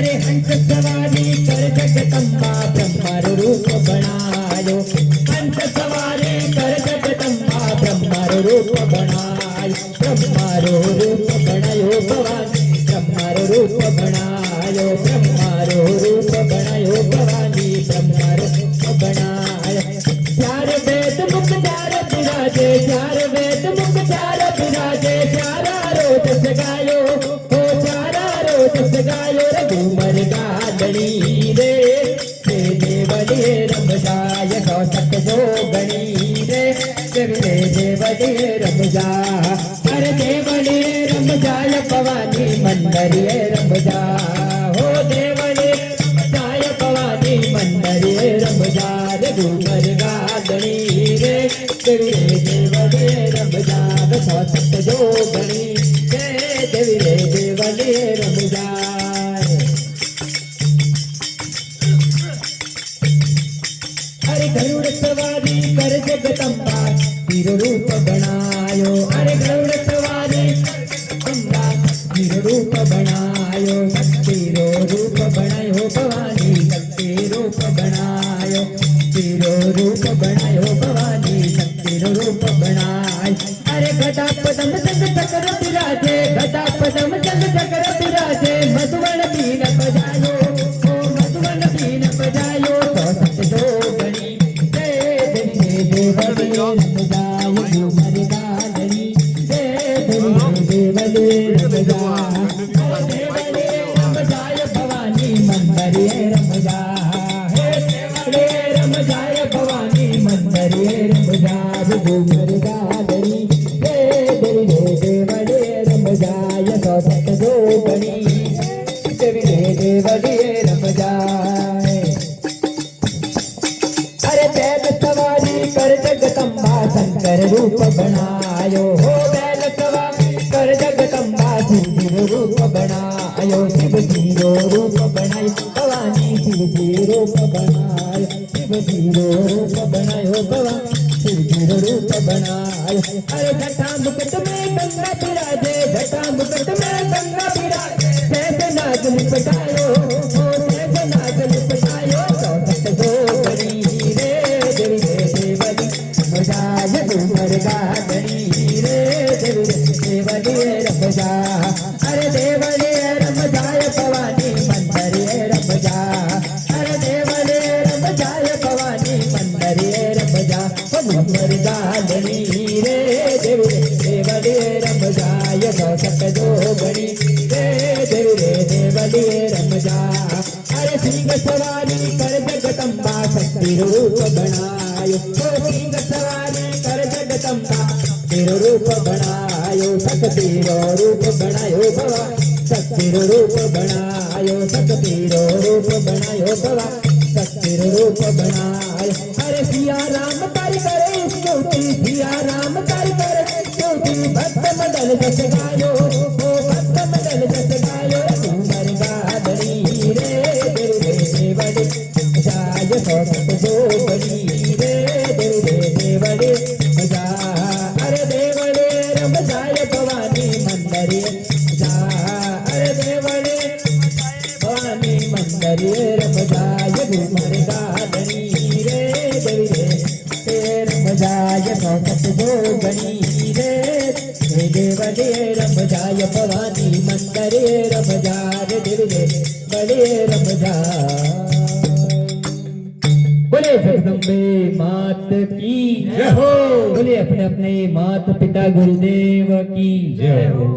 अरे हंस सवारी कर जगदम्बा ब्रह्मा रूप बनायो, हंस सवारी कर जगदम्बा ब्रह्मा रूप बनायो, ब्रह्मा रूप बनायो भवानी, ब्रह्मा रूप बनायो, ब्रह्मा रूप बनायो भवानी, ब्रह्मा रूप बनायो। चार वेद मुख चार विराजे, चार वेद मुख चार विराजे, चारा रोज सगायो हो, चारा रोज सगायो रघुबर गादड़ी रे, देवले रमजाय सत जो गणी रे, देवले रमजा, अरे देवले रमजाय भवानी मंदरिये रमजा हो, देवले रमजाय भवानी मंदरिये रमजा, रघुबर गादड़ी रे, देवले रमजा सत जो गणी रे, देवले रमजा। अरे गरुड़ सवारी कर जगदम्बा तीर रूप बनायो, अरे गरुड़ सवारी अम्बा तीर रूप बनायो, तीरो रूप बनायो भवानी, शक्ति रूप बनायो, तीरो रूप बनायो भवानी, शक्ति रूप बनायो। अरे घटा पदम संग चक्र विराजे, घटा पदम संग चक्र विराजे, मधुवन बीन बजायो ओ, मधुवन बीन बजायो सत जो गणी रे, देवले रमजाय घुमर गादड़ी रे, देवले रमजा, देवले रमजाय भवानी मंदरिये रमजा, देवले रमजाय भवानी मंदरिये रमजा, घुमर गादड़ी देवले रमजाय सत जो गणी, देवले रमजाय। अरे बैल सवारी कर जगदम्बा शंकर रूप बनायो हो, बैल सवारी कर जगदम्बा शिव रूप बनायो, शिव जीरो रूप बनायो भवानी, शिव जी रूप बनायो, शिव जीरो रूप बनायो भवानी, शिव जीरो रूप बनायो। अरे घटा मुकुट में गंगा विराजे, घटा मुकुट में गंगा विराजे, सहज नाग लिपटायो हो, सहज नाग लिपटायो सत जो गणी रे, देवले रमजाय घुमर गादड़ी रे, देवले रमजा, अरे देवले रमजाय भवानी मंदरिये रमजा, अरे देवले रमजाय भवानी मंदरिये रमजा, घुमर गादड़ी रे, देवले रमजाय सत जो गणी रे, देवले रमजा। अरे सिंह सवारी कर जगदम्बा शक्ति रूप बनायो, सिंह सवारी कर जगदम्बा शक्ति रूप बनायो, शक्ति रूप बनायो भवा, शक्ति रूप बनायो, शक्ति रूप बनायो भवा, शक्ति रूप बनायो। अरे सिया राम तारी करे स्तुति, सिया राम तारी करे स्तुति, भक्त मंडल जस गायो ओ, भक्त मंडल जस गायो घुमर गादड़ी रे, देवले जाय सत जो गणी रे, देवले जा, अरे देवले रमजाय भवानी मंदरिये जा, अरे देवले भवानी मंदरिये रमजाय घुमर गादड़ी रे, देवले रमजाय सत जो गणी रे, देवले रमजाय भवानी मंदरिये रमजा, देवले बड़े रमजा। बोले जगदम्बे मात की जय हो, बोले अपने अपने माता पिता गुरुदेव की जय हो।